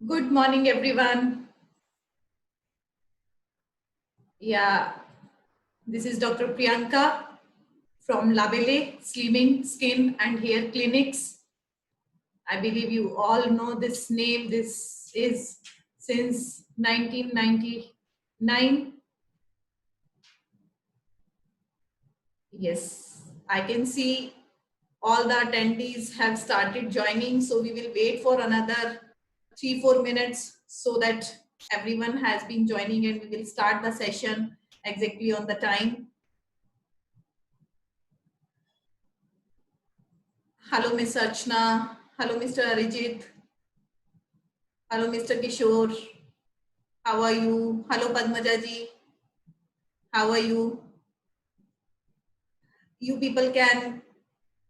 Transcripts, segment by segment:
Good morning, everyone. Yeah, this is Dr. Priyanka from Labele Slimming Skin and Hair Clinics. I believe you all know this name. This is since 1999. Yes, I can see all the attendees have started joining. So we will wait for another 3-4 minutes so that everyone has been joining and we will start the session exactly on the time. Hello, Ms. Archana. Hello, Mr. Arijit. Hello, Mr. Kishore. How are you? Hello, Padmaja ji. How are you? You people can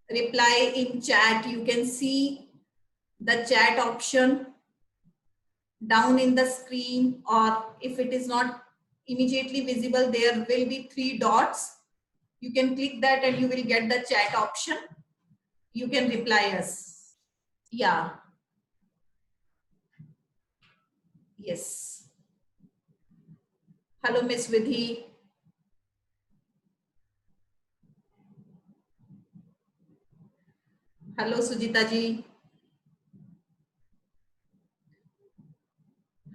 reply in chat. You can see the chat option down in the screen, or if it is not immediately visible, there will be 3 dots. You can click that and you will get the chat option. You can reply us. Yeah. Yes. Hello, Miss Vidhi. Hello, Sujita ji.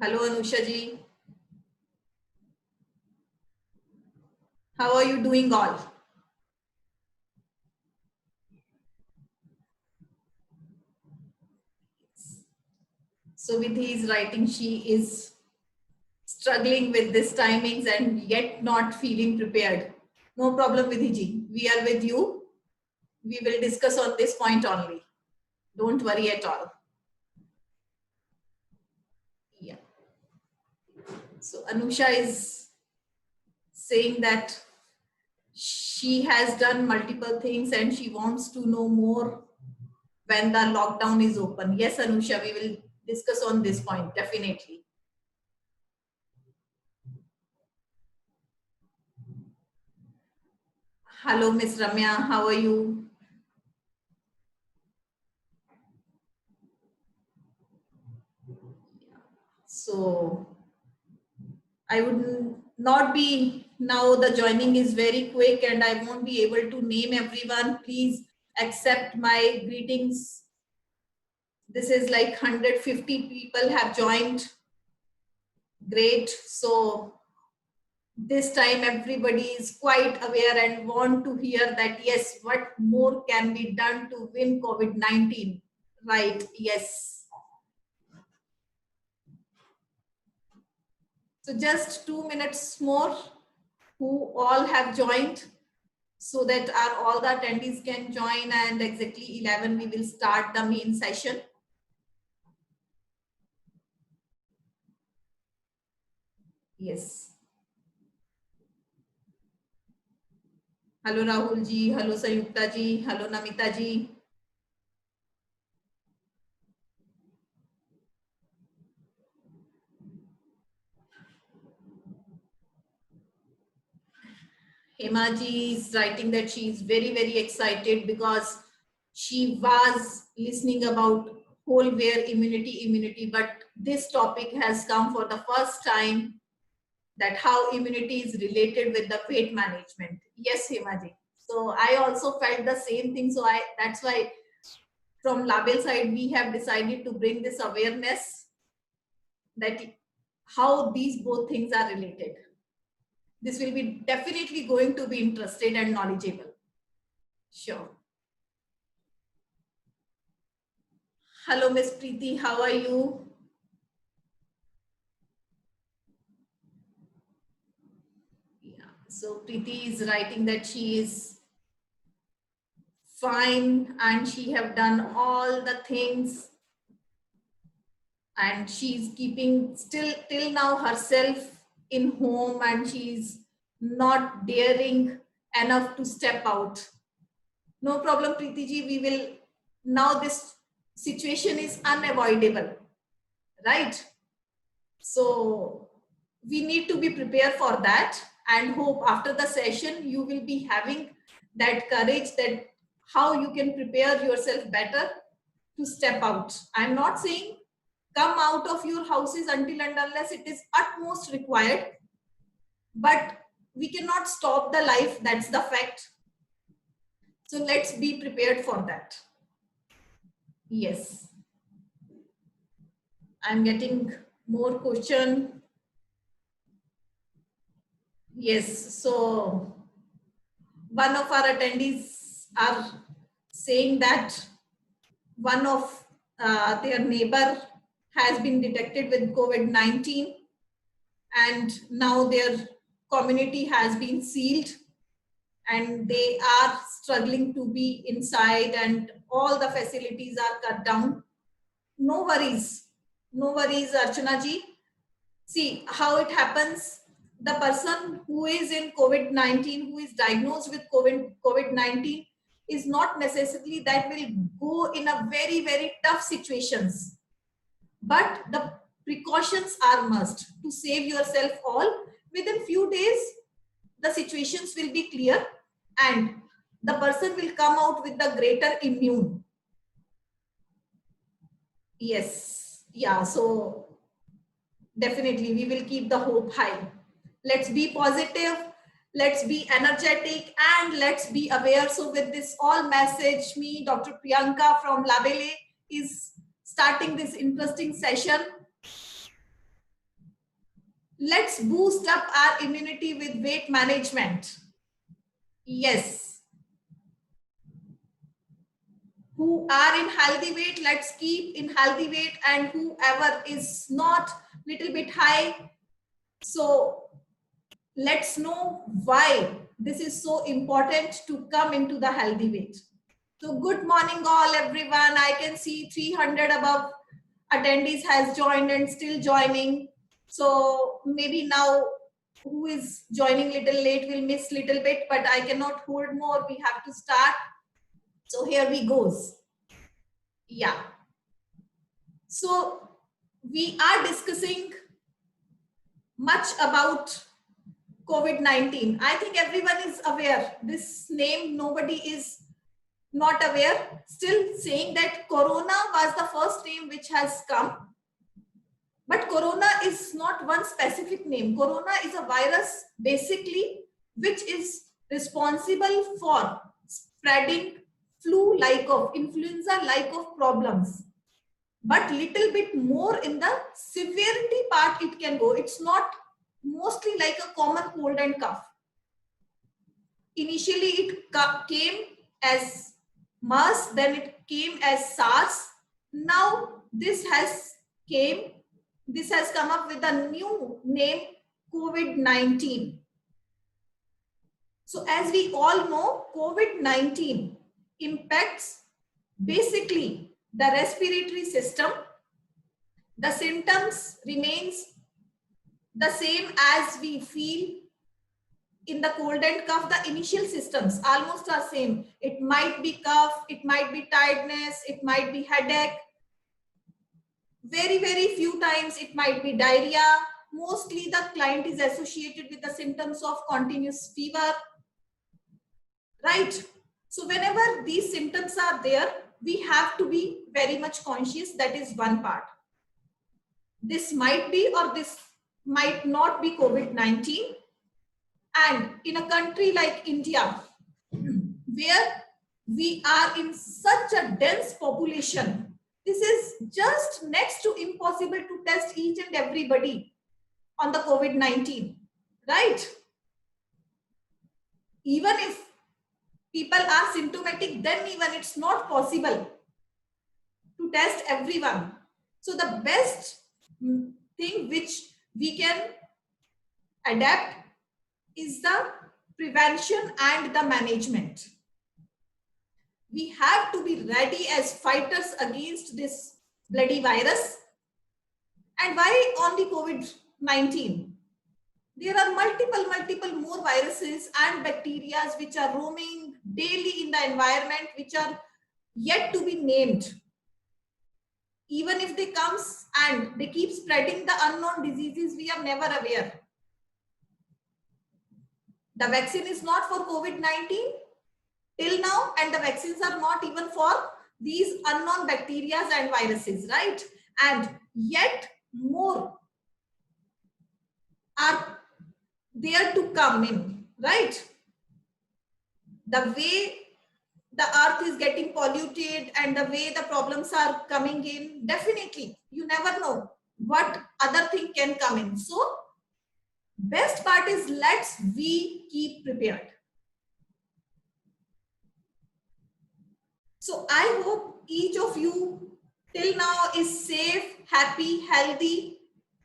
Hello, Anusha ji. How are you doing all? So Vidhi is writing, she is struggling with this timings and yet not feeling prepared. No problem, Vidhi ji. We are with you. We will discuss on this point only. Don't worry at all. Yeah. So Anusha is saying that she has done multiple things and she wants to know more when the lockdown is open. Yes, Anusha, we will discuss on this point, definitely. Hello, Miss Ramya, how are you? So I would not be, now the joining is very quick and I won't be able to name everyone. Please accept my greetings. This is like 150 people have joined. Great. So this time everybody is quite aware and want to hear that, yes, what more can be done to win COVID-19? Right. Yes. So just 2 minutes more, who all have joined, so that all the attendees can join, and exactly 11 we will start the main session. Yes. Hello Rahul ji, hello Sayukta ji, hello Namita ji. Hema ji is writing that she is very excited because she was listening about whole where immunity, but this topic has come for the first time, that how immunity is related with the weight management. Yes, Hema ji. So I also felt the same thing. So that's why from Label side, we have decided to bring this awareness that how these both things are related. This will be definitely going to be interested and knowledgeable. Sure. Hello, Miss Preeti. How are you? Yeah. So Preeti is writing that she is fine and she have done all the things and she's keeping still till now herself in home and she's not daring enough to step out. No problem, Preeti ji. We will, now this situation is unavoidable, right? So we need to be prepared for that, and hope after the session you will be having that courage, that how you can prepare yourself better to step out. I'm not saying come out of your houses until and unless it is utmost required. But we cannot stop the life, that's the fact. So let's be prepared for that. Yes. I'm getting more question. Yes, so one of our attendees are saying that one of their neighbor has been detected with COVID-19 and now their community has been sealed and they are struggling to be inside and all the facilities are cut down. No worries, Archana ji. See how it happens. The person who is in COVID-19, who is diagnosed with COVID-19, is not necessarily that will go in a very, very tough situations. But the precautions are must to save yourself all. Within few days, the situations will be clear and the person will come out with the greater immune. Yes, yeah, so definitely we will keep the hope high. Let's be positive, let's be energetic, and let's be aware. So with this all message, me, Dr. Priyanka from Labele, is starting this interesting session. Let's boost up our immunity with weight management. Yes. Who are in healthy weight, let's keep in healthy weight, and whoever is not little bit high, so let's know why this is so important to come into the healthy weight. So good morning all everyone. I can see 300 above attendees has joined and still joining. So maybe now who is joining little late will miss little bit, but I cannot hold more. We have to start. So here we goes. Yeah. So we are discussing much about COVID-19. I think everyone is aware. This name, nobody is not aware. Still saying that Corona was the first name which has come. But Corona is not one specific name. Corona is a virus basically which is responsible for spreading flu-like of, influenza-like of problems. But little bit more in the severity part it can go. It's not mostly like a common cold and cough. Initially it came as MERS, then it came as SARS. Now this has come up with a new name, COVID-19. So as we all know, COVID-19 impacts basically the respiratory system. The symptoms remains the same as we feel in the cold and cough. The initial symptoms almost are same. It might be cough, it might be tiredness, it might be headache. Very, very few times it might be diarrhea. Mostly the client is associated with the symptoms of continuous fever, right? So whenever these symptoms are there, we have to be very much conscious. That is one part. This might be or this might not be COVID-19. And in a country like India, where we are in such a dense population, this is just next to impossible to test each and everybody on the COVID-19, right? Even if people are symptomatic, then even it's not possible to test everyone. So the best thing which we can adapt is the prevention and the management. We have to be ready as fighters against this bloody virus. And why only COVID-19? There are multiple more viruses and bacteria which are roaming daily in the environment, which are yet to be named. Even if they comes and they keep spreading the unknown diseases, we are never aware. The vaccine is not for COVID-19 till now, and the vaccines are not even for these unknown bacteria and viruses, right? And yet more are there to come in, right? The way the earth is getting polluted and the way the problems are coming in, definitely you never know what other thing can come in. So best part is let's we keep prepared. So I hope each of you till now is safe, happy, healthy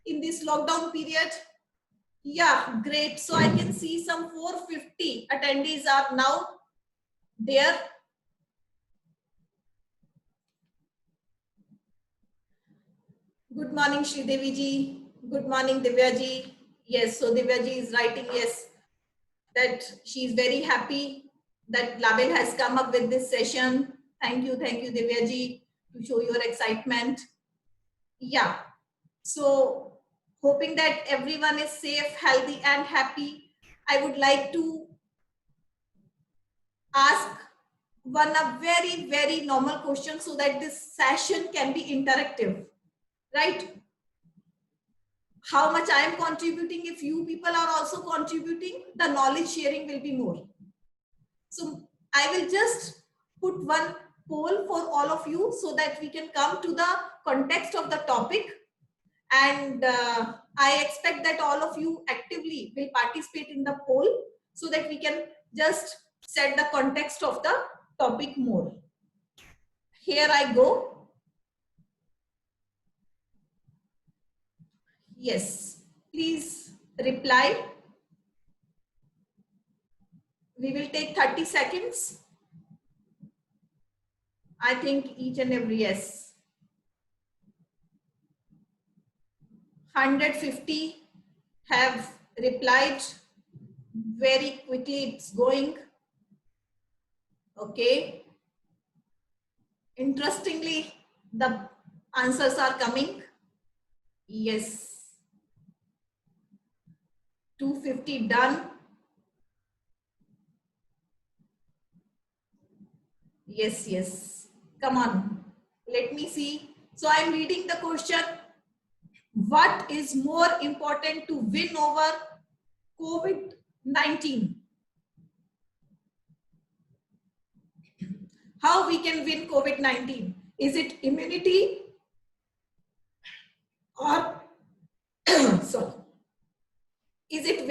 in this lockdown period. Yeah, great. So I can see some 450 attendees are now there. Good morning, Shri Devi ji. Good morning, Divya ji. Yes, so Divya ji is writing, yes, that she is very happy that Label has come up with this session. Thank you, Divya ji, to show your excitement. Yeah, so hoping that everyone is safe, healthy, and happy. I would like to ask one a very, very normal question so that this session can be interactive, right? How much I am contributing, if you people are also contributing, the knowledge sharing will be more. So I will just put one poll for all of you so that we can come to the context of the topic. And I expect that all of you actively will participate in the poll so that we can just set the context of the topic more. Here I go. Yes, please reply. We will take 30 seconds. I think each and every yes. 150 have replied very quickly. It's going. Okay. Interestingly, the answers are coming. Yes. 250 done. Yes, yes. Come on. Let me see. So I'm reading the question. What is more important to win over COVID-19? How we can win COVID-19? Is it immunity or sorry, is it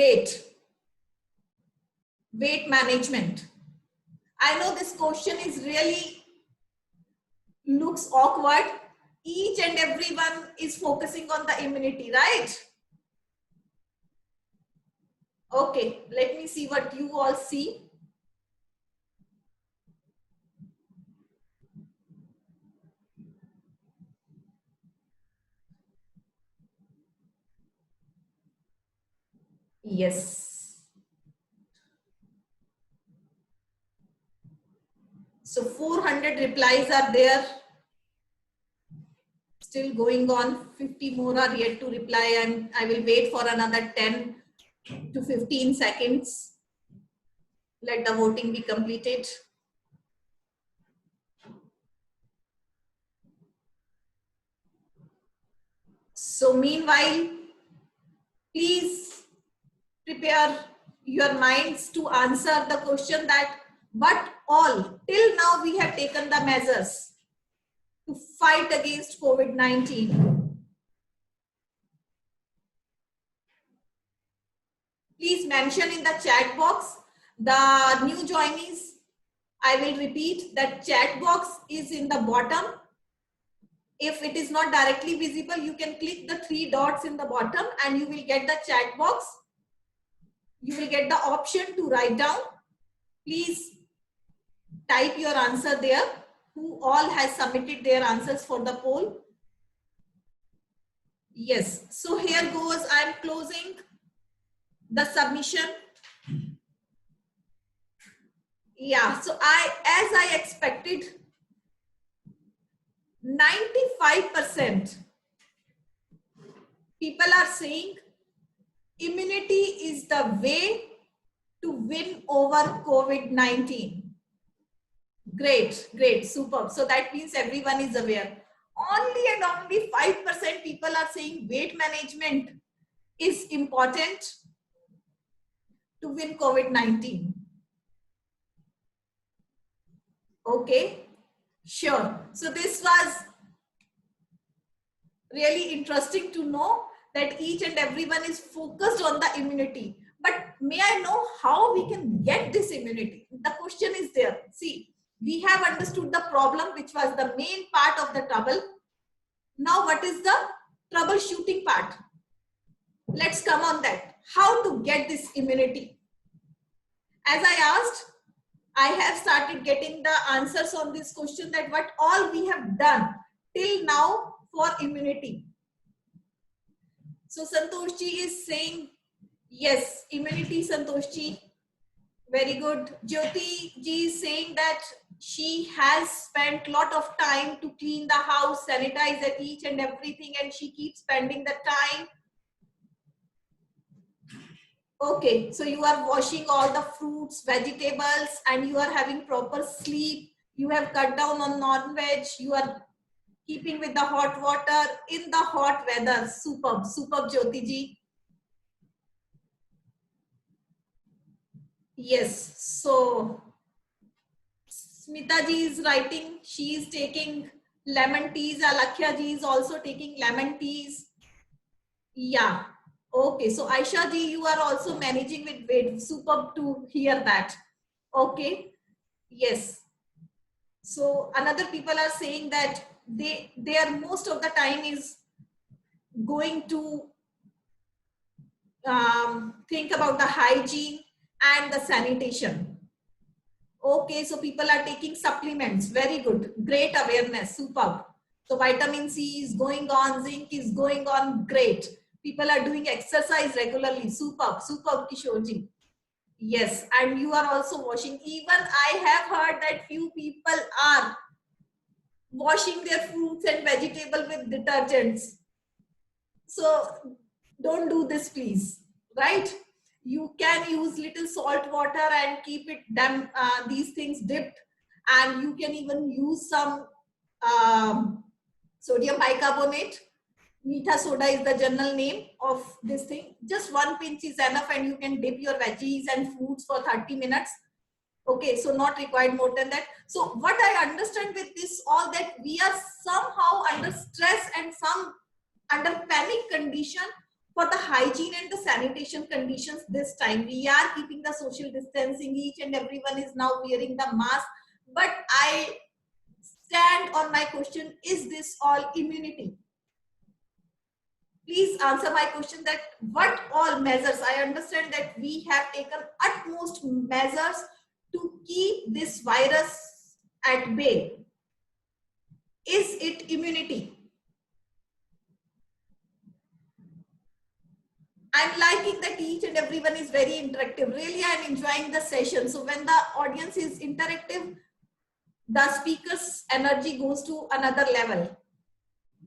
weight management? I know this question is really looks awkward. Each and everyone is focusing on the immunity, right? Okay, let me see what you all see. Yes. So 400 replies are there. Still going on. 50 more are yet to reply, and I will wait for another 10 to 15 seconds. Let the voting be completed. So meanwhile, please prepare your minds to answer the question that what all till now we have taken the measures to fight against COVID-19. Please mention in the chat box. The new joinees, I will repeat that chat box is in the bottom. If it is not directly visible, you can click the 3 dots in the bottom and you will get the chat box. You will get the option to write down. Please type your answer there. Who all has submitted their answers for the poll? Yes. So here goes. I am closing the submission. Yeah. So as I expected, 95% people are saying immunity is the way to win over COVID-19. Great, great, superb. So that means everyone is aware. only and only 5% people are saying weight management is important to win COVID-19. Okay, sure. So this was really interesting to know that each and everyone is focused on the immunity. But may I know how we can get this immunity? The question is there. See, we have understood the problem, which was the main part of the trouble. Now, what is the troubleshooting part? Let's come on that. How to get this immunity? As I asked, I have started getting the answers on this question, that what all we have done till now for immunity. So Santosh ji is saying yes, immunity, Santosh ji. Very good. Jyoti ji is saying that she has spent a lot of time to clean the house, sanitize it, each and everything, and she keeps spending the time. Okay, so you are washing all the fruits, vegetables, and you are having proper sleep. You have cut down on non-veg. You are keeping with the hot water in the hot weather. Superb, superb, Jyoti ji. Yes, so Smita ji is writing, she is taking lemon teas. Alakhya ji is also taking lemon teas. Yeah. Okay, so Aisha ji, you are also managing with weight. Superb to hear that. Okay. Yes. So another people are saying that they are most of the time is going to think about the hygiene and the sanitation. Okay, so people are taking supplements. Very good. Great awareness. Superb. So vitamin C is going on, zinc is going on. Great. People are doing exercise regularly. Superb. Superb, Kishorji. Yes, and you are also washing. Even I have heard that few people are washing their fruits and vegetable with detergents. So don't do this, please. Right? You can use little salt water and keep it these things dipped, and you can even use some sodium bicarbonate. Meetha soda is the general name of this thing. Just 1 pinch is enough, and you can dip your veggies and fruits for 30 minutes. Okay, so not required more than that. So what I understand with this all, that we are somehow under stress and some under panic condition for the hygiene and the sanitation conditions. This time we are keeping the social distancing, each and everyone is now wearing the mask, but I stand on my question, is this all immunity? Please answer my question, that what all measures? I understand that we have taken utmost measures to keep this virus at bay. Is it immunity? I'm liking that each and everyone is very interactive. Really, I'm enjoying the session. So when the audience is interactive, the speaker's energy goes to another level.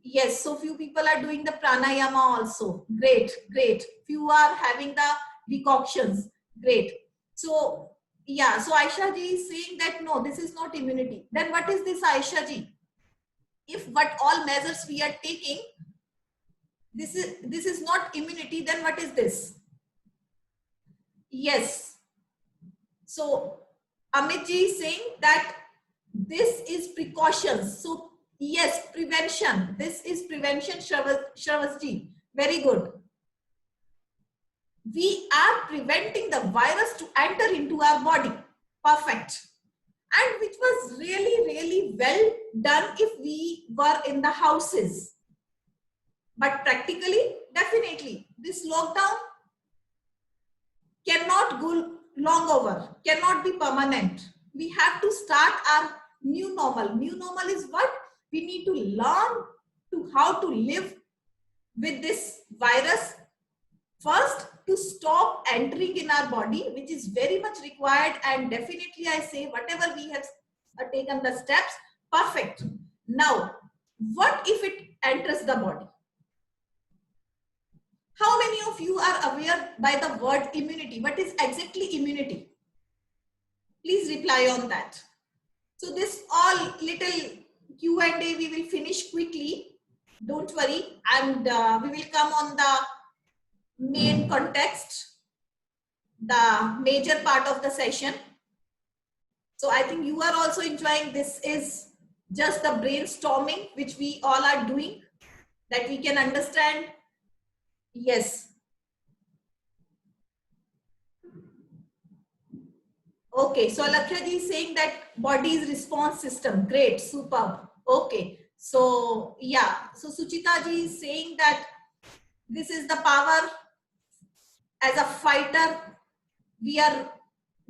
Yes, so few people are doing the pranayama also. Great, great. Few are having the decoctions. Great. So yeah, so Aisha ji is saying that no, this is not immunity. Then what is this, Aisha ji? If what all measures we are taking, this is not immunity, then what is this? Yes. So Amit ji is saying that this is precautions. So yes, prevention. This is prevention, Shravas ji. Very good. We are preventing the virus to enter into our body. Perfect. And which was really, really well done if we were in the houses. But practically, definitely, this lockdown cannot go long over, cannot be permanent. We have to start our new normal. New normal is what? We need to learn to how to live with this virus. First, to stop entering in our body, which is very much required, and definitely I say whatever we have taken the steps, perfect. Now, what if it enters the body? How many of you are aware by the word immunity? What is exactly immunity? Please reply on that. So this all little Q&A we will finish quickly. Don't worry. And we will come on the main context, the major part of the session. So I think you are also enjoying. This is just the brainstorming which we all are doing, that we can understand. Yes. Okay. So Lakshya ji is saying that body's response system. Great. Superb. Okay. So yeah. So Suchita ji is saying that this is the power as a fighter we are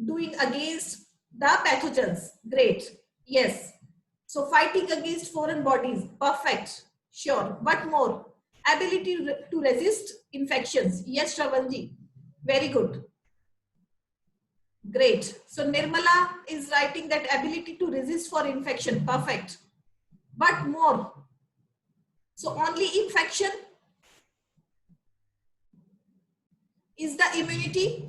doing against the pathogens. Great. Yes. So fighting against foreign bodies. Perfect. Sure. What more? Ability to resist infections. Yes, Shravanji. Very good. Great. So Nirmala is writing that ability to resist for infection. Perfect. What more? So only infection is the immunity.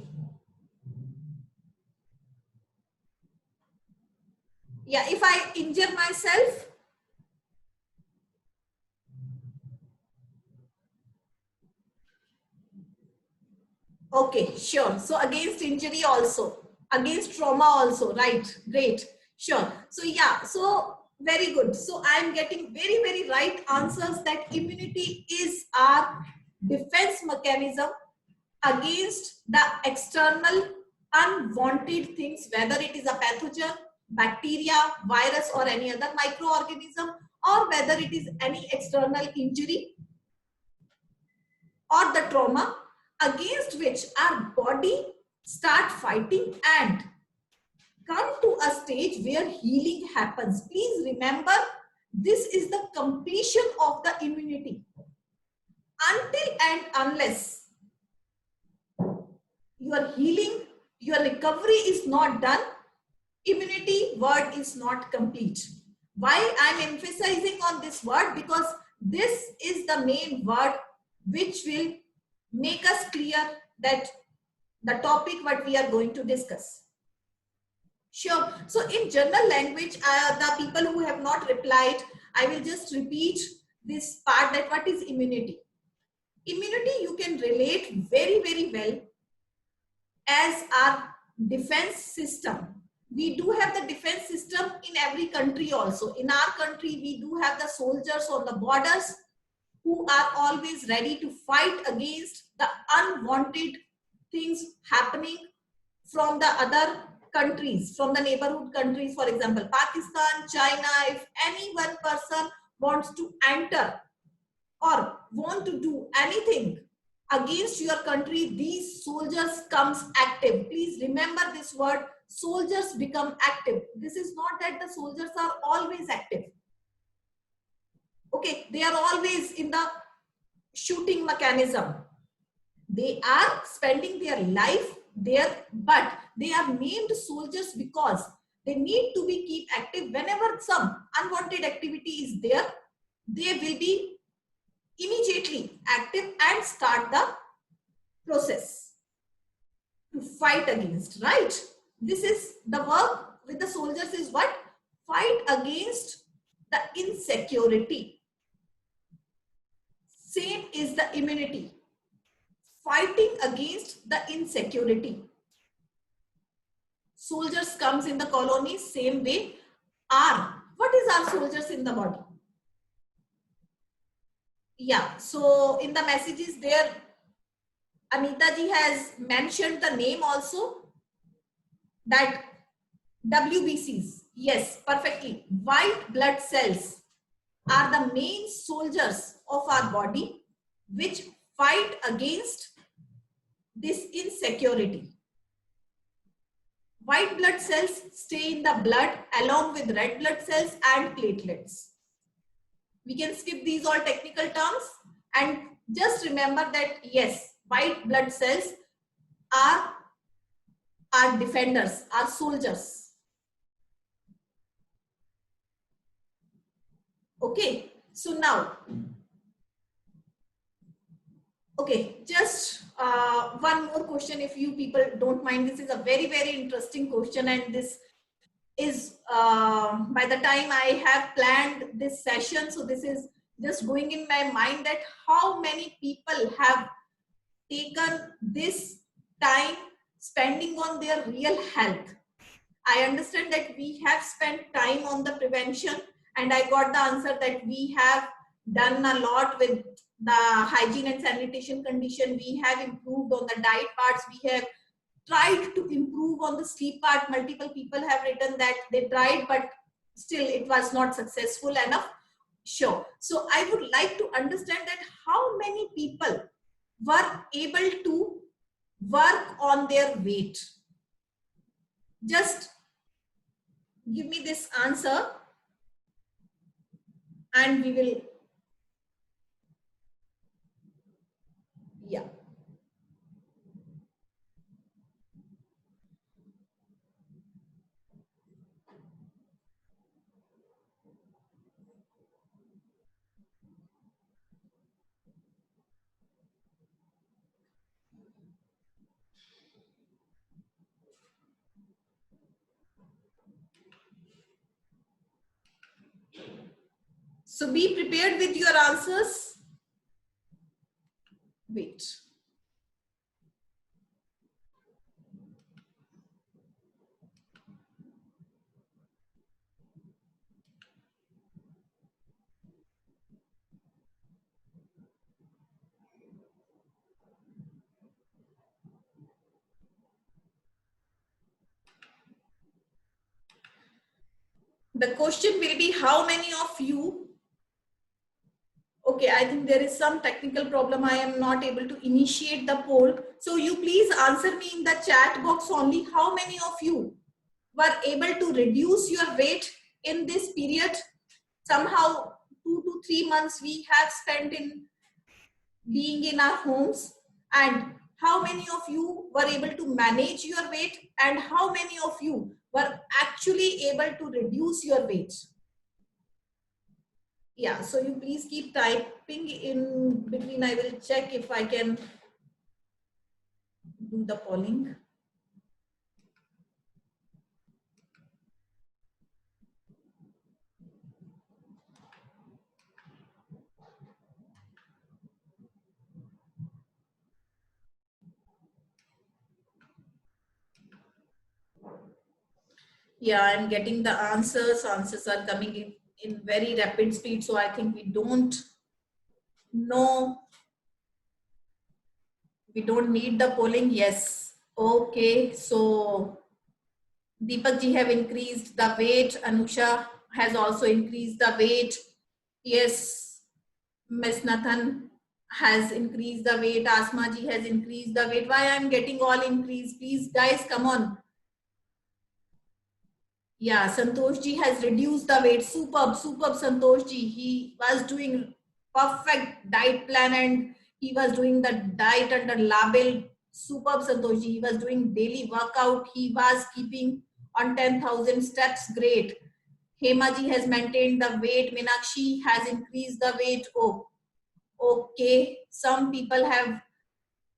Yeah, if I injure myself, okay, sure. So against injury also, against trauma also, right? Great, sure. So yeah, so very good. So I'm getting very, very right answers that immunity is our defense mechanism against the external unwanted things, whether it is a pathogen, bacteria, virus, or any other microorganism, or whether it is any external injury or the trauma against which our body start fighting and come to a stage where healing happens. Please remember, this is the completion of the immunity. Until and unless your healing, your recovery is not done, immunity word is not complete. Why I'm emphasizing on this word? Because this is the main word which will make us clear that the topic what we are going to discuss. Sure. So in general language, the people who have not replied, I will just repeat this part, that what is immunity. Immunity you can relate very, very well as our defense system. We do have the defense system in every country also. In our country, we do have the soldiers on the borders who are always ready to fight against the unwanted things happening from the other countries, from the neighborhood countries, for example, Pakistan, China. If any one person wants to enter or want to do anything against your country, these soldiers comes active. Please remember this word, soldiers become active. This is not that the soldiers are always active. Okay, they are always in the shooting mechanism. They are spending their life there, but they are named soldiers because they need to be keep active. Whenever some unwanted activity is there, they will be immediately active and start the process to fight against, right? This is the work with the soldiers is what? Fight against the insecurity. Same is the immunity. Fighting against the insecurity. Soldiers comes in the colony, same way. What is our soldiers in the body? Yeah, so in the messages there, Anita ji has mentioned the name also, that WBCs. Yes, perfectly. White blood cells are the main soldiers of our body which fight against this insecurity. White blood cells stay in the blood along with red blood cells and platelets. We can skip these all technical terms and just remember that yes, white blood cells are our defenders, our soldiers. Okay, so now, okay, just one more question if you people don't mind. This is a very, very interesting question, and this is by the time I have planned this session, so this is just going in my mind that how many people have taken this time spending on their real health. I understand that we have spent time on the prevention, and I got the answer that we have done a lot with the hygiene and sanitation condition. We have improved on the diet parts. We have tried to improve on the sleep part. Multiple people have written that they tried, but still it was not successful enough. Sure. So I would like to understand that how many people were able to work on their weight. Just give me this answer and we will, yeah. So be prepared with your answers. Wait. The question will be how many of you, okay, I think there is some technical problem. I am not able to initiate the poll. So you please answer me in the chat box only. How many of you were able to reduce your weight in this period? Somehow 2 to 3 months we have spent in being in our homes, and how many of you were able to manage your weight, and how many of you were actually able to reduce your weight? Yeah, so you please keep typing in between. I will check if I can do the polling. Yeah, I'm getting the answers. Answers are coming in very rapid speed. So I think we don't know. We don't need the polling. Yes. Okay. So Deepak ji have increased the weight. Anusha has also increased the weight. Yes. Miss Nathan has increased the weight. Asma ji has increased the weight. Why I'm getting all increase? Please guys, come on. Yeah, Santosh ji has reduced the weight. Superb, superb Santosh ji. He was doing perfect diet plan and he was doing the diet under label. Superb Santosh ji. He was doing daily workout. He was keeping on 10,000 steps. Great. Hema ji has maintained the weight. Meenakshi has increased the weight. Oh, okay. Some people have,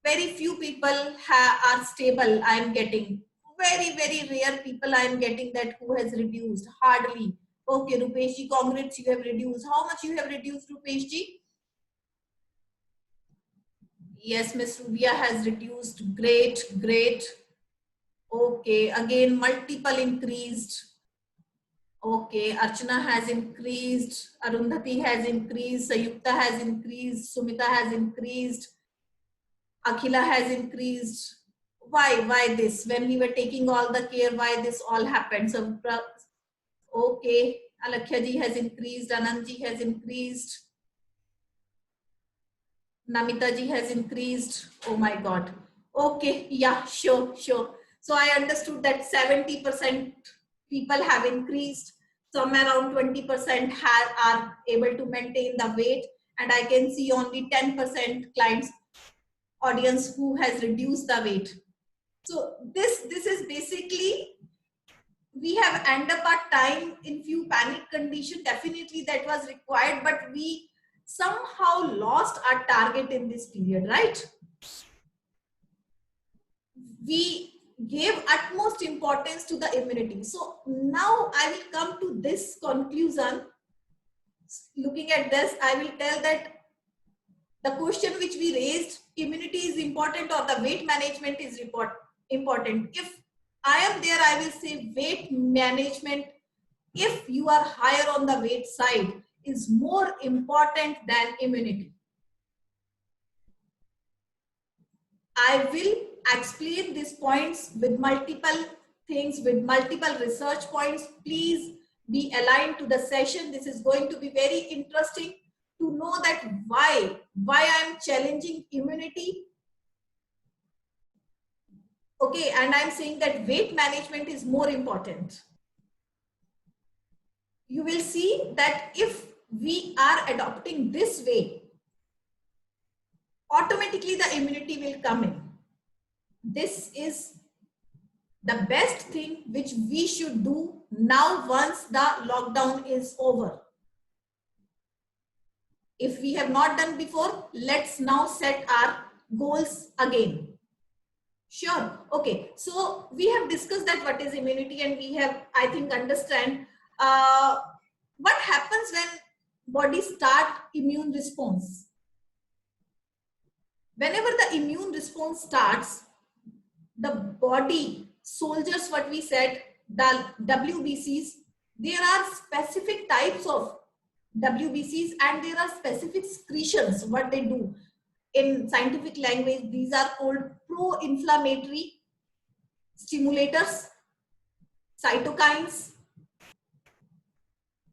very few people are stable. I am getting very rare people I am getting that who has reduced hardly. Okay, Rupesh ji, congrats, you have reduced. How much you have reduced, Rupesh ji? Yes, Miss Rubia has reduced. Great, great. Okay, again multiple increased. Okay, Archana has increased, Arundhati has increased, Sayukta has increased, Sumita has increased, Akhila has increased. Why this? When we were taking all the care, why this all happened? So, okay, Alakhya ji has increased, Anand ji has increased, Namita ji has increased. Oh my God. Okay, yeah, sure. So I understood that 70% people have increased. Somewhere around 20% are able to maintain the weight, and I can see only 10% clients audience who has reduced the weight. So this is basically, we have end up our time in few panic condition. Definitely that was required, but we somehow lost our target in this period, right? We gave utmost importance to the immunity. So now I will come to this conclusion. Looking at this, I will tell that the question which we raised, immunity is important or the weight management is important. If I am there, I will say weight management, if you are higher on the weight side, is more important than immunity. I will explain these points with multiple things, with multiple research points. Please be aligned to the session. This is going to be very interesting to know that why I am challenging immunity. Okay, and I'm saying that weight management is more important. You will see that if we are adopting this way, automatically the immunity will come in. This is the best thing which we should do now once the lockdown is over. If we have not done before, let's now set our goals again. Sure. Okay. So we have discussed that what is immunity, and we have, I think, understand what happens when body start immune response. Whenever the immune response starts, the body soldiers, what we said, the WBCs, there are specific types of WBCs and there are specific secretions, what they do. In scientific language, these are called pro-inflammatory stimulators, cytokines.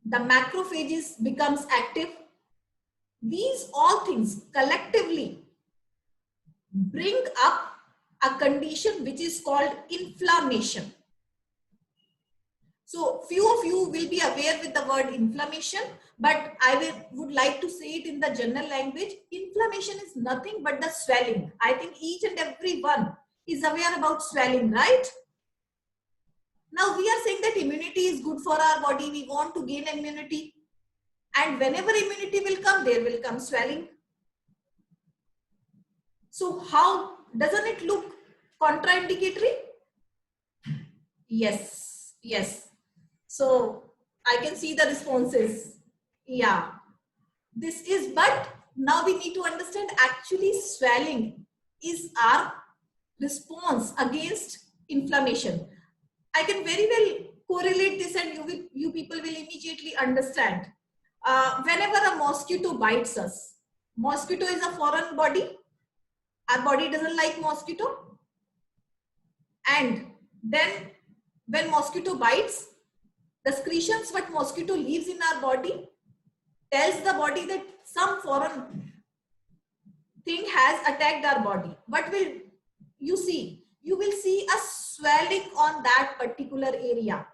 The macrophages becomes active. These all things collectively bring up a condition which is called inflammation. So few of you will be aware with the word inflammation, but I would like to say it in the general language. Inflammation is nothing but the swelling. I think each and every one is aware about swelling, right? Now we are saying that immunity is good for our body. We want to gain immunity. And whenever immunity will come, there will come swelling. So how doesn't it look contraindicatory? Yes, yes. So I can see the responses. Yeah, this is, but now we need to understand actually swelling is our response against inflammation. I can very well correlate this and you people will immediately understand. Whenever a mosquito bites us, mosquito is a foreign body. Our body doesn't like mosquito. And then when mosquito bites, the secretions what mosquito leaves in our body tells the body that some foreign thing has attacked our body. What will you see? You will see a swelling on that particular area,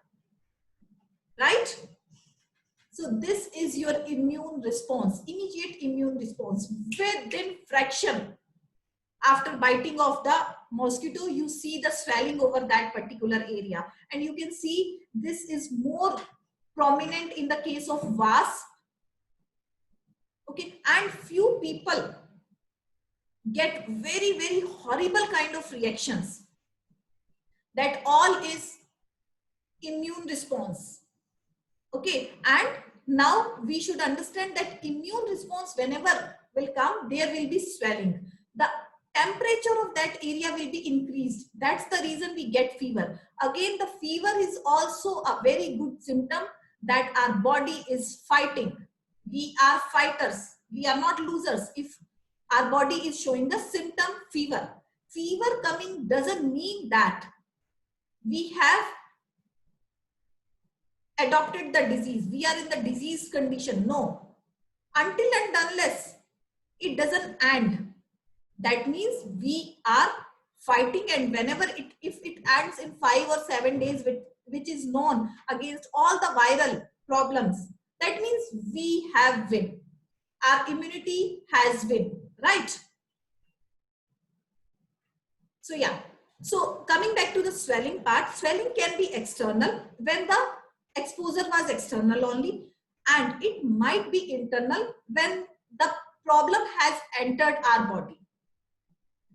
right? So this is your immune response, immediate immune response. Within fraction after biting of the mosquito, you see the swelling over that particular area. And you can see this is more prominent in the case of wasp. Okay, and few people get very, very horrible kind of reactions. That all is immune response. Okay, and now we should understand that immune response whenever will come, there will be swelling. The temperature of that area will be increased. That's the reason we get fever. Again, the fever is also a very good symptom that our body is fighting. We are fighters. We are not losers. If our body is showing the symptom fever, fever coming doesn't mean that we have adopted the disease. We are in the disease condition. No. Until and unless it doesn't end, that means we are fighting, and whenever if it ends in 5 or 7 days, which is known against all the viral problems, that means we have win. Our immunity has win, right? So yeah. So coming back to the swelling part, swelling can be external when the exposure was external only, and it might be internal when the problem has entered our body.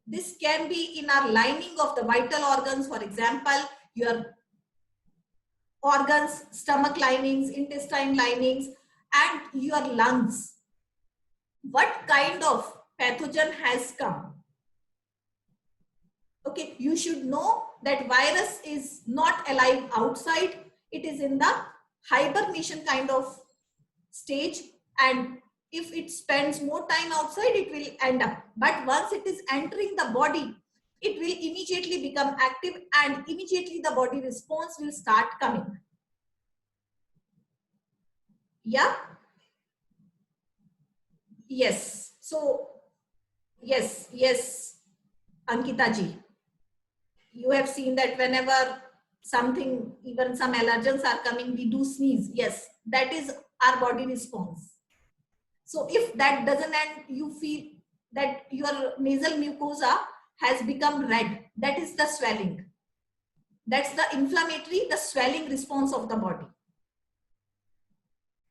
This can be in our lining of the vital organs, for example, your organs, stomach linings, intestine linings, and your lungs. What kind of pathogen has come? Okay, you should know that virus is not alive outside. It is in the hibernation kind of stage, and if it spends more time outside, it will end up. But once it is entering the body, it will immediately become active, and immediately the body response will start coming. Yeah. Yes. So yes, Ankita ji, you have seen that whenever something, even some allergens are coming, we do sneeze. Yes, that is our body response. So if that doesn't end, you feel that your nasal mucosa has become red. That is the swelling. That's the inflammatory, the swelling response of the body.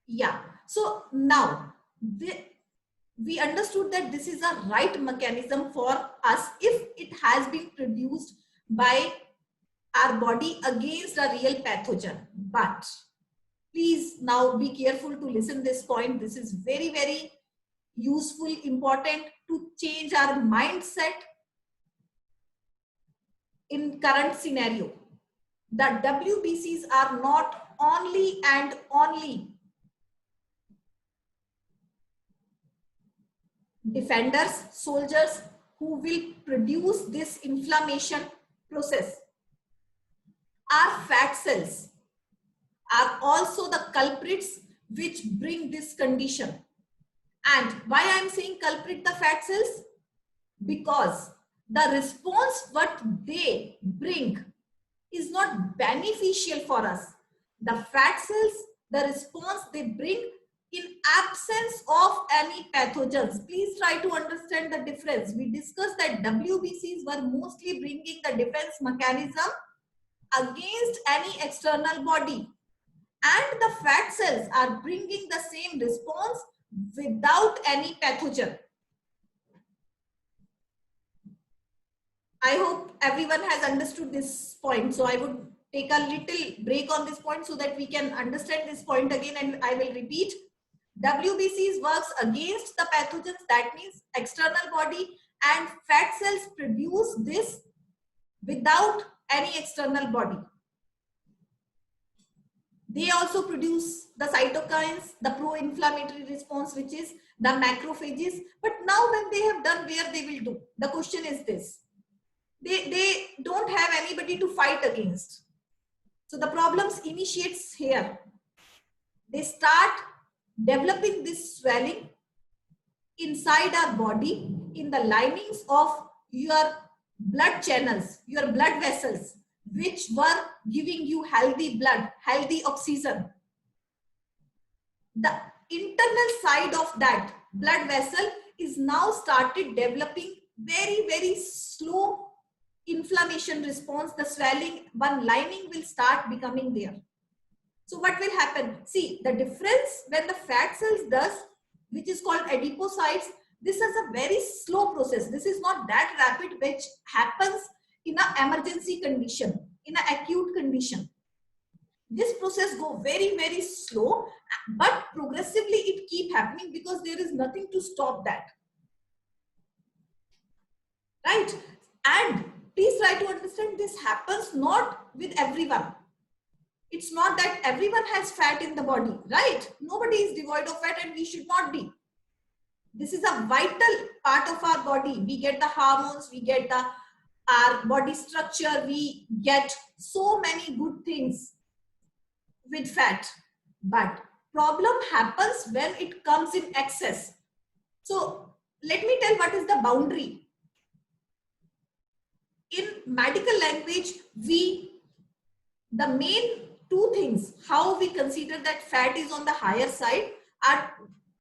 Yeah. So now we understood that this is a right mechanism for us if it has been produced by our body against a real pathogen. But please now be careful to listen this point. This is very, very useful, important to change our mindset in current scenario. The WBCs are not only and only defenders, soldiers who will produce this inflammation process. Our fat cells are also the culprits which bring this condition. And why I am saying culprit the fat cells? Because the response what they bring is not beneficial for us. The fat cells, the response they bring in absence of any pathogens. Please try to understand the difference. We discussed that WBCs were mostly bringing the defense mechanism against any external body. And the fat cells are bringing the same response without any pathogen. I hope everyone has understood this point. So I would take a little break on this point so that we can understand this point again, and I will repeat. WBCs works against the pathogens, that means external body, and fat cells produce this without any external body. They also produce the cytokines, the pro-inflammatory response, which is the macrophages. But now when they have done, where they will do? The question is this. They don't have anybody to fight against. So the problems initiates here. They start developing this swelling inside our body in the linings of your blood channels, your blood vessels, which were giving you healthy blood, healthy oxygen. The internal side of that blood vessel is now started developing very, very slow inflammation response. The swelling, one lining will start becoming there. So what will happen? See, the difference when the fat cells does, which is called adipocytes, this is a very slow process. This is not that rapid, which happens in an emergency condition, in an acute condition. This process go very, very slow, but progressively it keep happening because there is nothing to stop that. Right? And please try to understand this happens not with everyone. It's not that everyone has fat in the body, right? Nobody is devoid of fat and we should not be. This is a vital part of our body. We get the hormones, we get our body structure, we get so many good things with fat. But problem happens when it comes in excess. So let me tell what is the boundary. In medical language, the main two things, how we consider that fat is on the higher side, are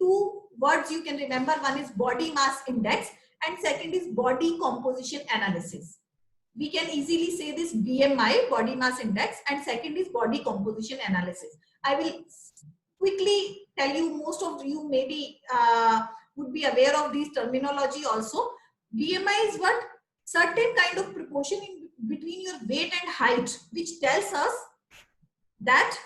two words you can remember. One is body mass index and second is body composition analysis. We can easily say this BMI, body mass index, and second is body composition analysis. I will quickly tell you, most of you maybe would be aware of these terminology also. BMI is what? certain kind of proportion in between your weight and height, which tells us that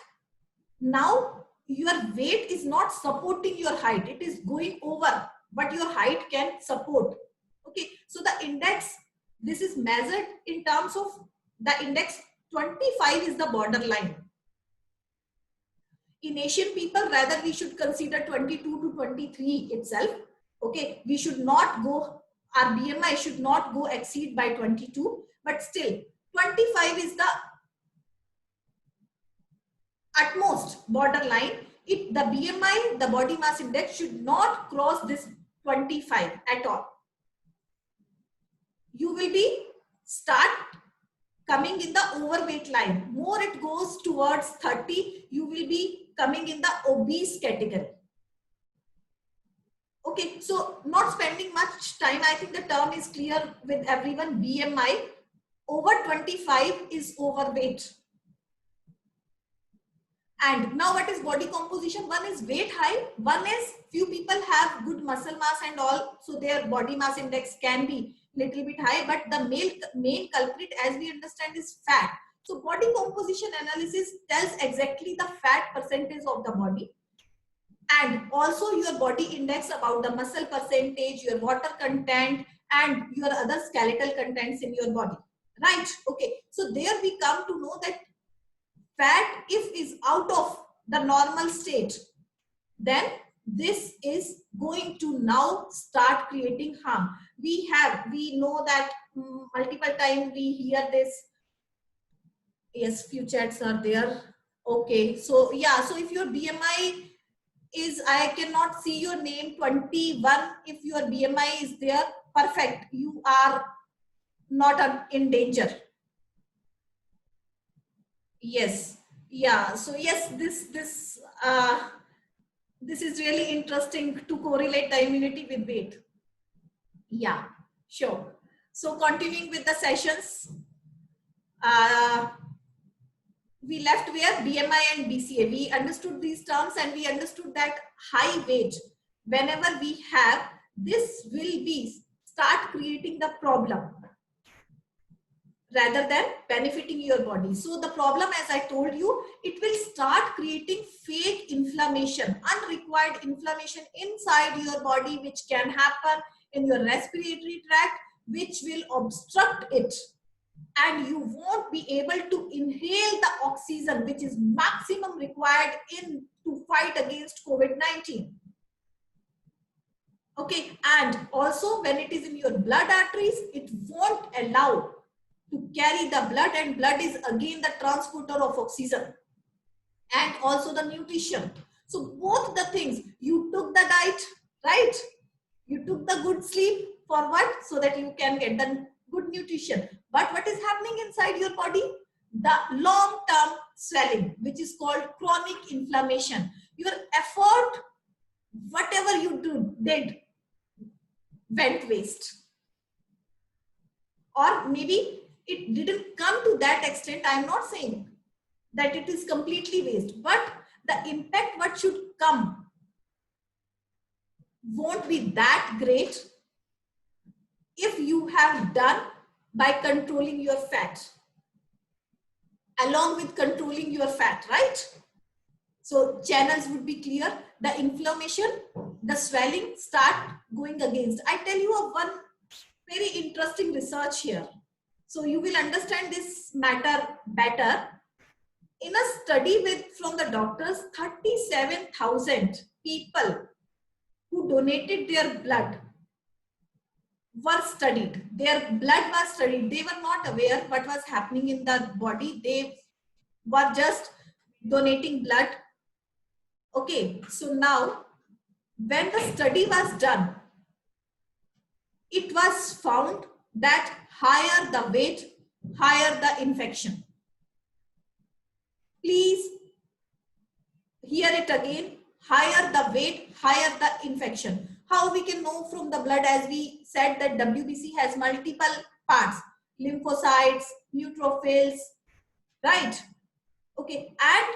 now your weight is not supporting your height, it is going over what your height can support. Okay, so the index, this is measured in terms of the index 25 is the borderline. In Asian people, rather we should consider 22 to 23 itself. Okay, we should not go, our BMI should not go exceed by 22, but still 25 is the utmost borderline. The BMI, the body mass index, should not cross this 25 at all. You will be start coming in the overweight line. More it goes towards 30, you will be coming in the obese category. Okay, so not spending much time, I think the term is clear with everyone. BMI over 25 is overweight. And now what is body composition? One is weight high, one is few people have good muscle mass and all, so their body mass index can be little bit high, but the main culprit, as we understand, is fat. So body composition analysis tells exactly the fat percentage of the body, and also your body index about the muscle percentage, your water content, and your other skeletal contents in your body, right? Okay, so there we come to know that fat, if is out of the normal state, then this is going to now start creating harm. We know that multiple times we hear this. Yes, few chats are there. Okay, so yeah, so if your BMI is, I cannot see your name, 21, if your BMI is there, perfect, you are not in danger. Yes, yeah, so yes, this is really interesting to correlate the immunity with weight. Yeah, sure. So continuing with the sessions, we left where BMI and BCA. We understood these terms and we understood that high weight, whenever we have, this will be start creating the problem rather than benefiting your body. So the problem, as I told you, it will start creating fake inflammation, unrequired inflammation inside your body, which can happen in your respiratory tract, which will obstruct it, and you won't be able to inhale the oxygen, which is maximum required to fight against COVID-19. Okay, and also when it is in your blood arteries, it won't allow to carry the blood, and blood is again the transporter of oxygen, and also the nutrition. So both the things, you took the diet, right? You took the good sleep for what? So that you can get the good nutrition. But what is happening inside your body? The long-term swelling, which is called chronic inflammation. Your effort, whatever you did, went waste. Or maybe it didn't come to that extent. I'm not saying that it is completely waste, but the impact what should come won't be that great if you have done by controlling your fat, along with controlling your fat, right? So channels would be clear, the inflammation, the swelling start going against. I tell you of one very interesting research here, so you will understand this matter better. In a study from the doctors, 37,000 people who donated their blood were studied. Their blood was studied. They were not aware what was happening in the body. They were just donating blood. Okay, so now when the study was done, it was found that higher the weight, higher the infection. Please hear it again. Higher the weight, higher the infection. How we can know from the blood? As we said that WBC has multiple parts, lymphocytes, neutrophils, right? Okay, and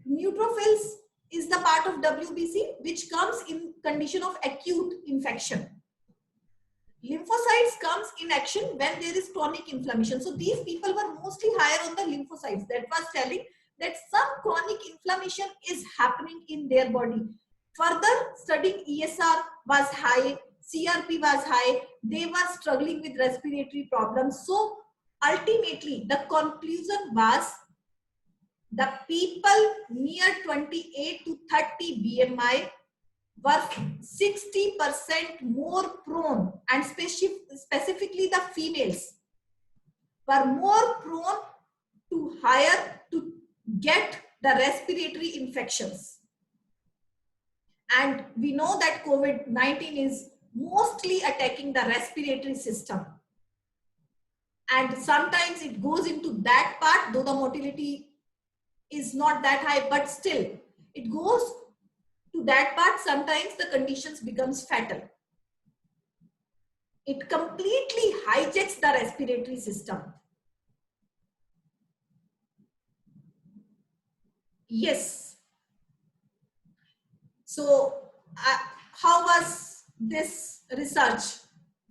neutrophils is the part of WBC which comes in condition of acute infection. lymphocytes comes in action when there is chronic inflammation. So these people were mostly higher on the lymphocytes. That was telling that some chronic inflammation is happening in their body. Further, studying ESR was high, CRP was high, they were struggling with respiratory problems. So ultimately, the conclusion was the people near 28 to 30 BMI were 60% more prone, and specifically the females were more prone to get the respiratory infections. And we know that COVID-19 is mostly attacking the respiratory system. And sometimes it goes into that part, though the motility is not that high, but still it goes to that part. Sometimes the conditions becomes fatal. It completely hijacks the respiratory system. Yes. So how was this research?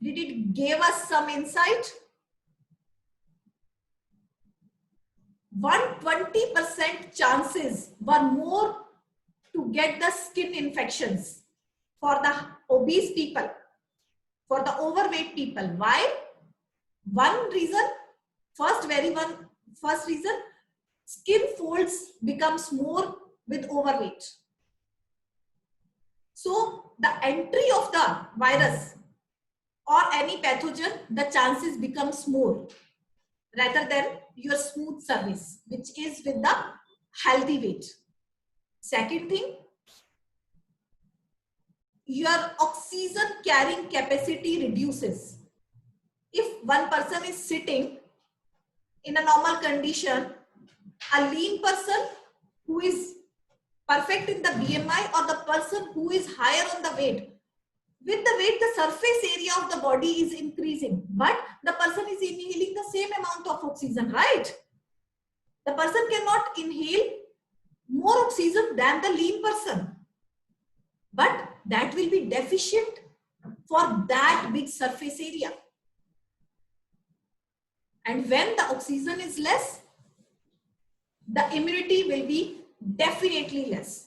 Did it give us some insight? 120% chances were more to get the skin infections for the obese people, for the overweight people. Why? One reason, first reason, skin folds becomes more with overweight. So the entry of the virus or any pathogen, the chances becomes more rather than your smooth surface, which is with the healthy weight. Second thing, your oxygen carrying capacity reduces. If one person is sitting in a normal condition, a lean person who is perfect in the BMI or the person who is higher on the weight, with the weight, the surface area of the body is increasing, but the person is inhaling the same amount of oxygen, right? The person cannot inhale more oxygen than the lean person, but that will be deficient for that big surface area. And when the oxygen is less, the immunity will be definitely less.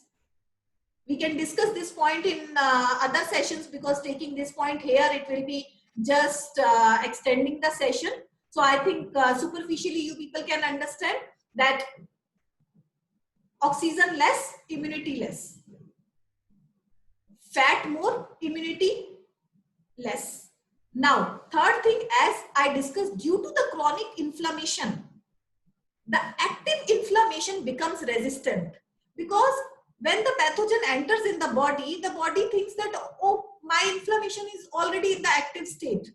We can discuss this point in other sessions, because taking this point here, it will be just extending the session. So I think superficially you people can understand that oxygen less, immunity less. Fat more, immunity less. Now, third thing, as I discussed, due to the chronic inflammation, the active inflammation becomes resistant, because when the pathogen enters in the body thinks that, oh, my inflammation is already in the active state.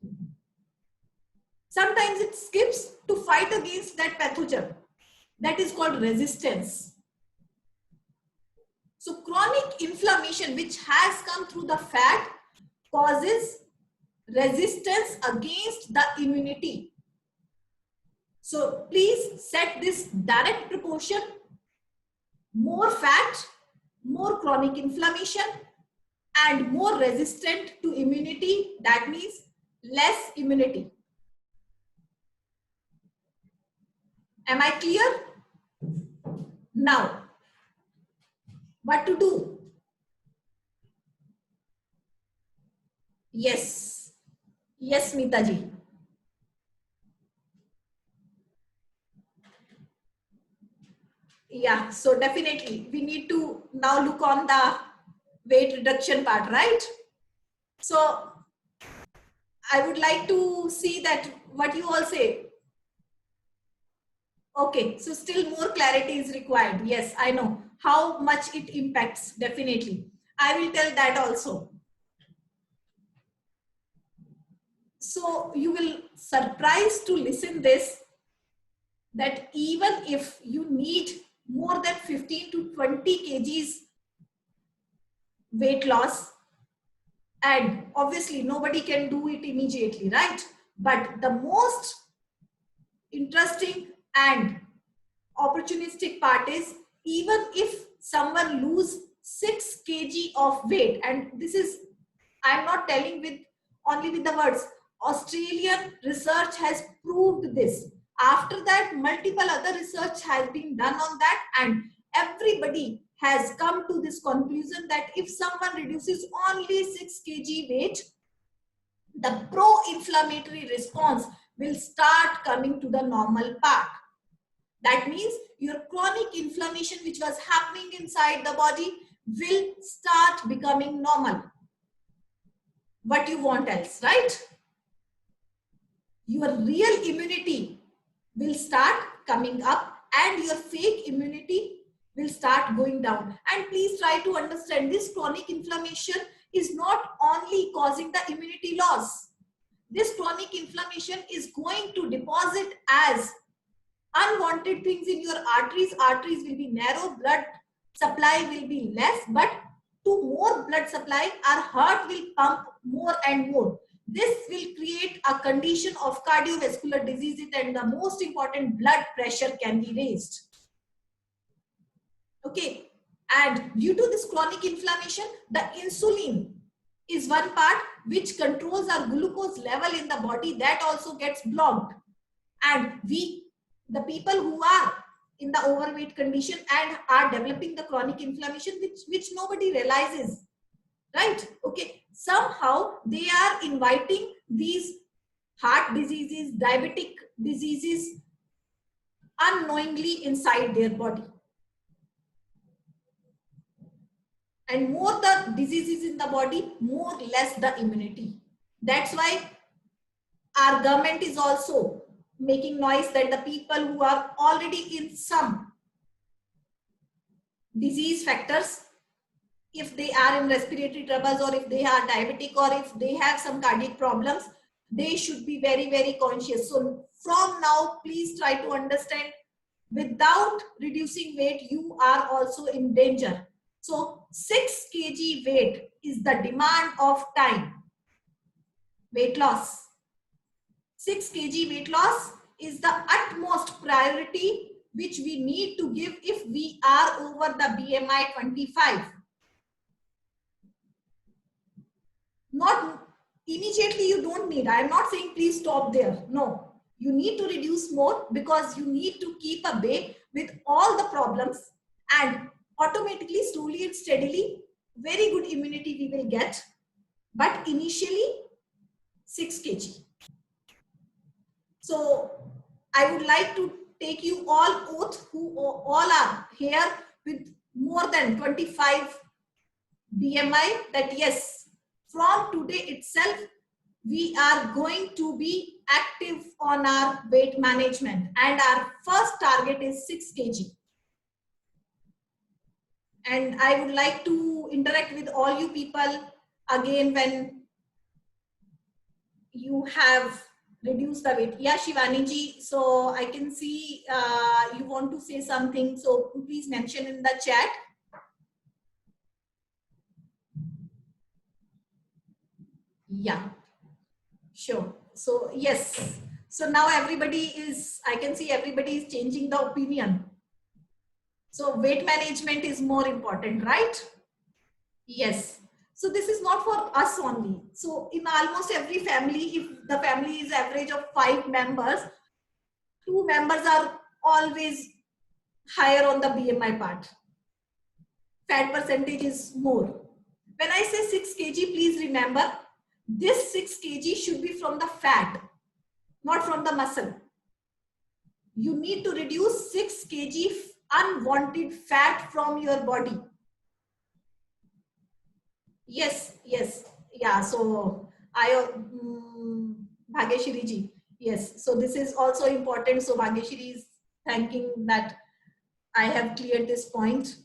Sometimes it skips to fight against that pathogen. That is called resistance. So chronic inflammation, which has come through the fat, causes resistance against the immunity. So please set this direct proportion: more fat, more chronic inflammation, and more resistant to immunity. That means less immunity. Am I clear? Now, what to do? Yes. Yes, Meeta ji. Yeah, so definitely we need to now look on the weight reduction part, right? So I would like to see that what you all say. Okay, so still more clarity is required. Yes, I know how much it impacts. Definitely, I will tell that also. So you will surprise to listen this, that even if you need more than 15 to 20 kgs weight loss, and obviously nobody can do it immediately, right? But the most interesting and opportunistic part is, even if someone lose 6 kg of weight, and this is, I'm not telling with only with the words, Australian research has proved this. After that, multiple other research has been done on that, and everybody has come to this conclusion that if someone reduces only 6 kg weight, the pro-inflammatory response will start coming to the normal part. That means your chronic inflammation which was happening inside the body will start becoming normal. What you want else, right? Your real immunity will start coming up and your fake immunity will start going down. And please try to understand, this chronic inflammation is not only causing the immunity loss. This chronic inflammation is going to deposit as unwanted things in your arteries. Arteries will be narrow, blood supply will be less, but to more blood supply, our heart will pump more and more. This will create a condition of cardiovascular diseases, and the most important, blood pressure can be raised. Okay, and due to this chronic inflammation, the insulin is one part which controls our glucose level in the body, that also gets blocked. And the people who are in the overweight condition and are developing the chronic inflammation, which nobody realizes, right? Okay, somehow they are inviting these heart diseases, diabetic diseases unknowingly inside their body. And more the diseases in the body, more less the immunity. That's why our government is also making noise that the people who are already in some disease factors, if they are in respiratory troubles or if they are diabetic or if they have some cardiac problems, they should be very, very conscious. So from now, please try to understand, without reducing weight, you are also in danger. So 6 kg weight is the demand of time. Weight loss. 6 kg weight loss is the utmost priority which we need to give if we are over the BMI 25. Not immediately, you don't need. I am not saying please stop there. No, you need to reduce more because you need to keep a bay with all the problems, and automatically, slowly and steadily, very good immunity we will get. But initially, 6 kg. So I would like to take you all oath who all are here with more than 25 BMI that yes, from today itself, we are going to be active on our weight management, and our first target is 6 kg. And I would like to interact with all you people again when you have reduced the weight. Yeah, Shivani ji, so I can see you want to say something, so please mention in the chat. Yeah, sure. So yes, so now everybody is, I can see everybody is changing the opinion. So weight management is more important, right? Yes. So this is not for us only. So in almost every family, if the family is average of 5 members, 2 members are always higher on the BMI part. Fat percentage is more. When I say 6 kg, please remember, this 6 kg should be from the fat, not from the muscle. You need to reduce 6 kg unwanted fat from your body. Yes, yes, yeah. So Bhageshri ji, yes. So this is also important. So Bhageshri is thanking that I have cleared this point.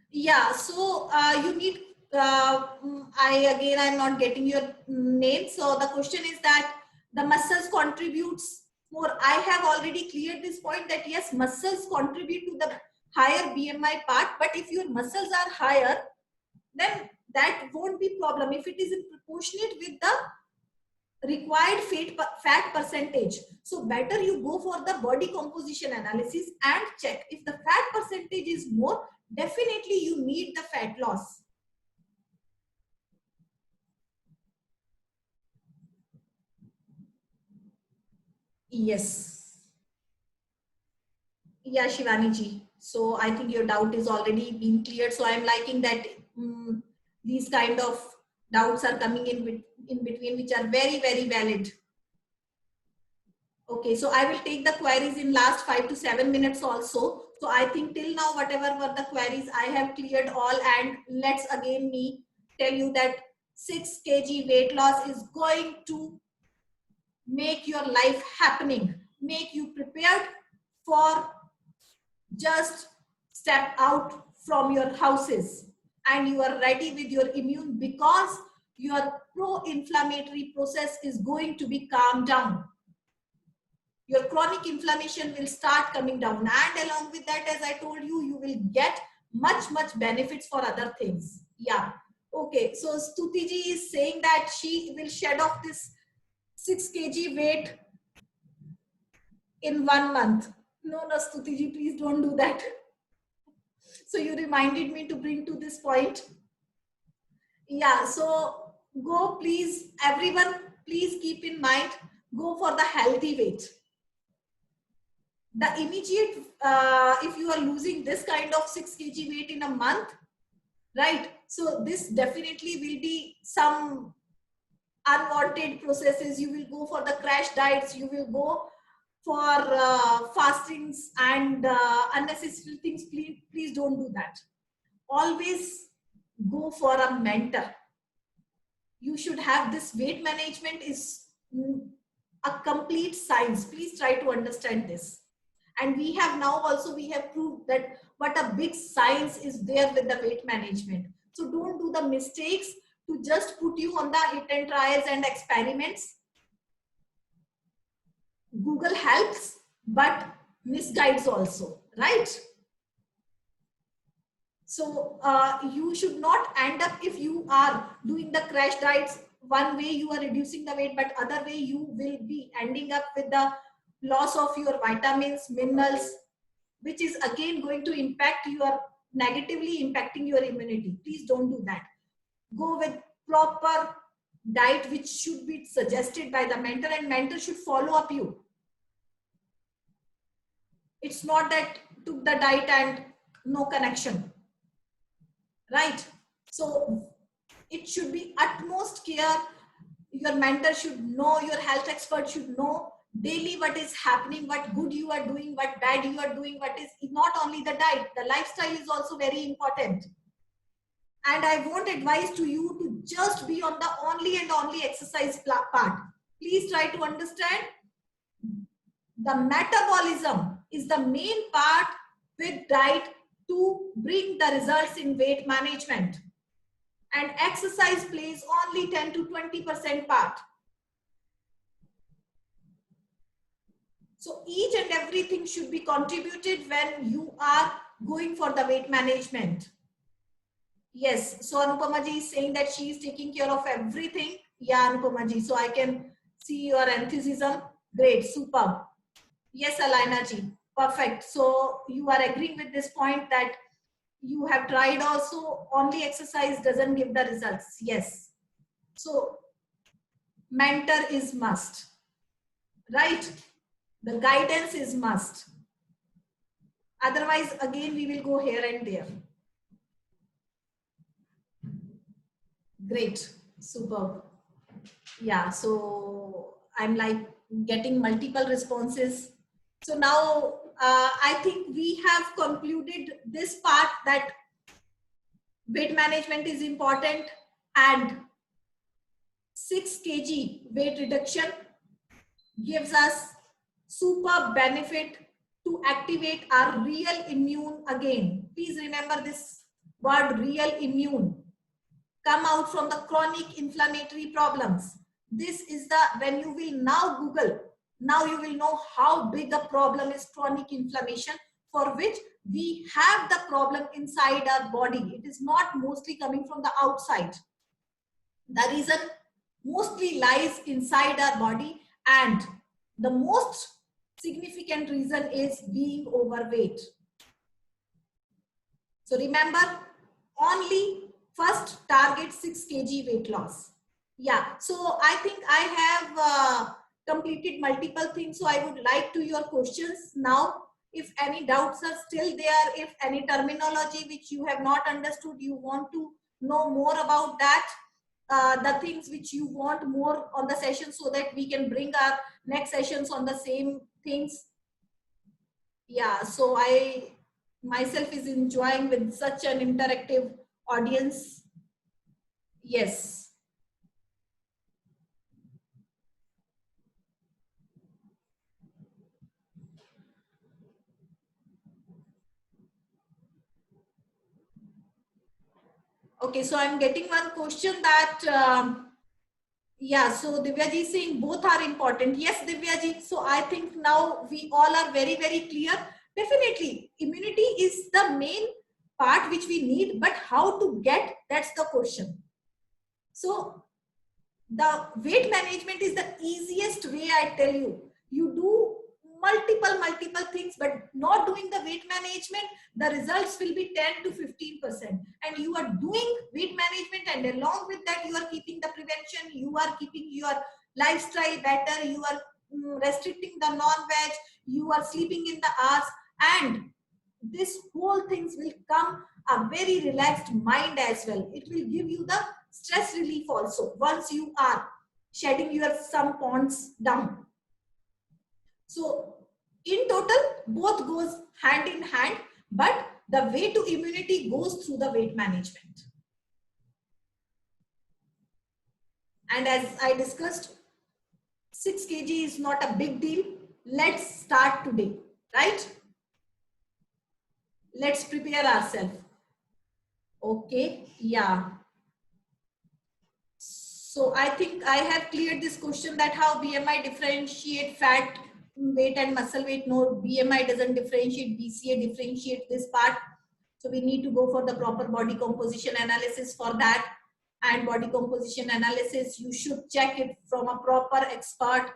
Yeah. So you need. I'm not getting your name. So the question is that the muscles contributes more. I have already cleared this point that yes, muscles contribute to the higher BMI part, but if your muscles are higher, then that won't be problem if it is in proportionate with the required fat percentage. So better you go for the body composition analysis and check if the fat percentage is more, definitely you need the fat loss. Yes. Yeah, Shivani ji. So I think your doubt is already being cleared. So I'm liking that these kind of doubts are coming in between, which are very, very valid. Okay, so I will take the queries in last 5 to 7 minutes also. So I think till now, whatever were the queries, I have cleared all. And let's again me tell you that 6 kg weight loss is going to make your life happening, make you prepared for just step out from your houses and you are ready with your immune, because your pro-inflammatory process is going to be calmed down. Your chronic inflammation will start coming down, and along with that, as I told you, you will get much benefits for other things. Yeah. Okay, so Stuti ji is saying that she will shed off this 6 kg weight in 1 month. No, Stuti ji, please don't do that. So you reminded me to bring to this point. Yeah, so go, please, everyone, please keep in mind, go for the healthy weight. The immediate, if you are losing this kind of 6 kg weight in a month, right? So this definitely will be some unwanted processes. You will go for the crash diets, you will go for fastings and unnecessary things. Please don't do that. Always go for a mentor. You should have this weight management is a complete science. Please try to understand this. And we have now also, we have proved that what a big science is there with the weight management. So don't do the mistakes to just put you on the hit and trials and experiments. Google helps, but misguides also, right? So you should not end up, if you are doing the crash diets, one way you are reducing the weight, but other way you will be ending up with the loss of your vitamins, minerals, which is again going to impact your, negatively impacting your immunity. Please don't do that. Go with proper diet, which should be suggested by the mentor, and mentor should follow up you. It's not that took the diet and no connection, right? So it should be utmost care. Your mentor should know, your health expert should know daily what is happening, what good you are doing, what bad you are doing, what is not only the diet, the lifestyle is also very important. And I won't advise to you to just be on the only and only exercise part. Please try to understand the metabolism is the main part with diet to bring the results in weight management. And exercise plays only 10 to 20% part. So each and everything should be contributed when you are going for the weight management. Yes, so Anupama ji is saying that she is taking care of everything. Yeah, Anupama ji, so I can see your enthusiasm. Great, superb. Yes, Alaina ji, perfect. So you are agreeing with this point that you have tried also, only exercise doesn't give the results. Yes. So mentor is must, right? The guidance is must. Otherwise, again, we will go here and there. Great, superb. Yeah, so I'm like getting multiple responses. So now I think we have concluded this part, that weight management is important and 6 kg weight reduction gives us super benefit to activate our real immune again. Please remember this word, real immune. Come out from the chronic inflammatory problems. This is the, when you will now Google, now you will know how big a problem is chronic inflammation, for which we have the problem inside our body. It is not mostly coming from the outside. The reason mostly lies inside our body, and the most significant reason is being overweight. So remember, only first target 6 kg weight loss. Yeah, so I think I have completed multiple things. So I would like to your questions now. If any doubts are still there, if any terminology which you have not understood, you want to know more about that, the things which you want more on the session, so that we can bring our next sessions on the same things. Yeah, so I myself is enjoying with such an interactive audience. Yes. Okay, so I'm getting one question that yeah, so Divyaji is saying both are important. Yes, Divyaji. So I think now we all are very, very clear. Definitely, immunity is the main part which we need, but how to get, that's the question. So the weight management is the easiest way, I tell you. You do multiple things, but not doing the weight management, the results will be 10 to 15%. And you are doing weight management, and along with that you are keeping the prevention, you are keeping your lifestyle better, you are restricting the non-veg, you are sleeping in the hours, and this whole things will come a very relaxed mind as well. It will give you the stress relief also once you are shedding your some pounds down. So in total, both goes hand in hand, but the way to immunity goes through the weight management. And as I discussed, 6 kg is not a big deal. Let's start today, right? Let's prepare ourselves. Okay, yeah. So I think I have cleared this question, that how BMI differentiate fat, weight and muscle weight. No, BMI doesn't differentiate, BCA differentiate this part. So we need to go for the proper body composition analysis for that. And body composition analysis, you should check it from a proper expert,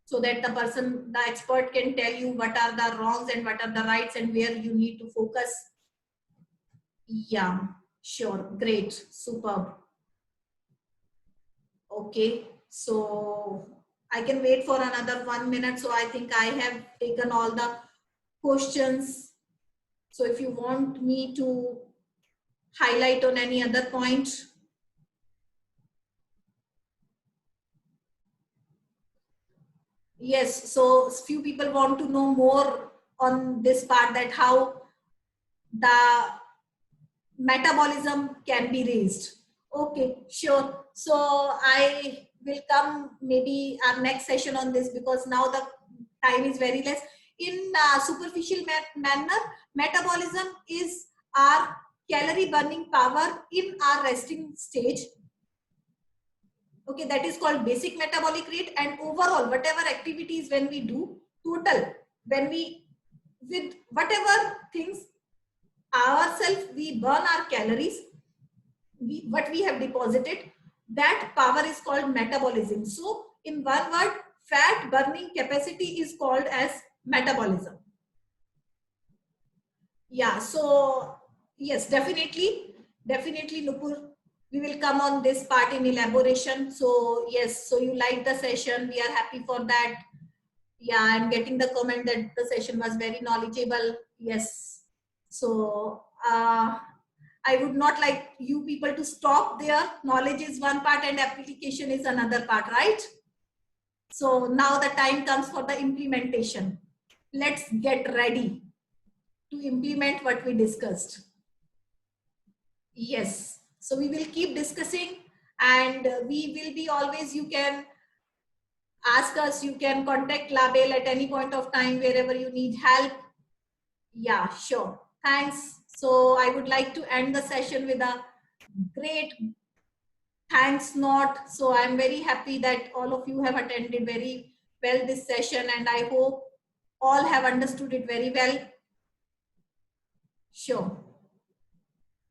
so that the expert can tell you what are the wrongs and what are the rights and where you need to focus. Yeah, sure, great, superb. Okay, so I can wait for another 1 minute. So I think I have taken all the questions. So if you want me to highlight on any other point. Yes, so few people want to know more on this part, that how the metabolism can be raised. Okay, sure. So I will come maybe our next session on this, because now the time is very less. In superficial manner, metabolism is our calorie burning power in our resting stage. Okay, that is called basic metabolic rate. And overall, whatever activities when we do, total, when we, with whatever things ourselves, we burn our calories, what we have deposited, that power is called metabolism. So in one word, fat burning capacity is called as metabolism. Yeah, so yes, definitely Nupur, we will come on this part in elaboration. So yes, so you like the session, we are happy for that. Yeah, I'm getting the comment that the session was very knowledgeable. Yes, so I would not like you people to stop there. Knowledge is one part and application is another part, right? So now the time comes for the implementation. Let's get ready to implement what we discussed. Yes, so we will keep discussing, and we will be always, you can ask us, you can contact Label at any point of time wherever you need help. Yeah, sure. Thanks. So I would like to end the session with a great thanks note. So I'm very happy that all of you have attended very well this session, and I hope all have understood it very well. Sure.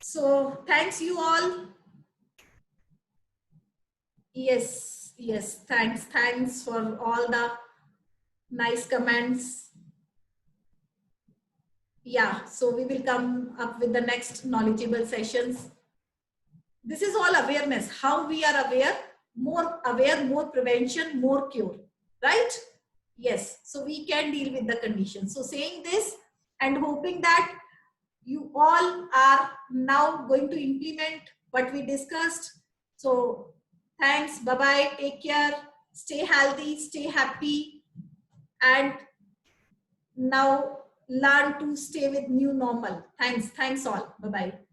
So thanks you all. Yes, thanks for all the nice comments. Yeah, so we will come up with the next knowledgeable sessions. This is all awareness, how we are aware, more prevention, more cure, right? Yes, so we can deal with the conditions. So saying this and hoping that you all are now going to implement what we discussed. So thanks, bye bye, take care, stay healthy, stay happy, and now learn to stay with new normal. Thanks all, bye bye.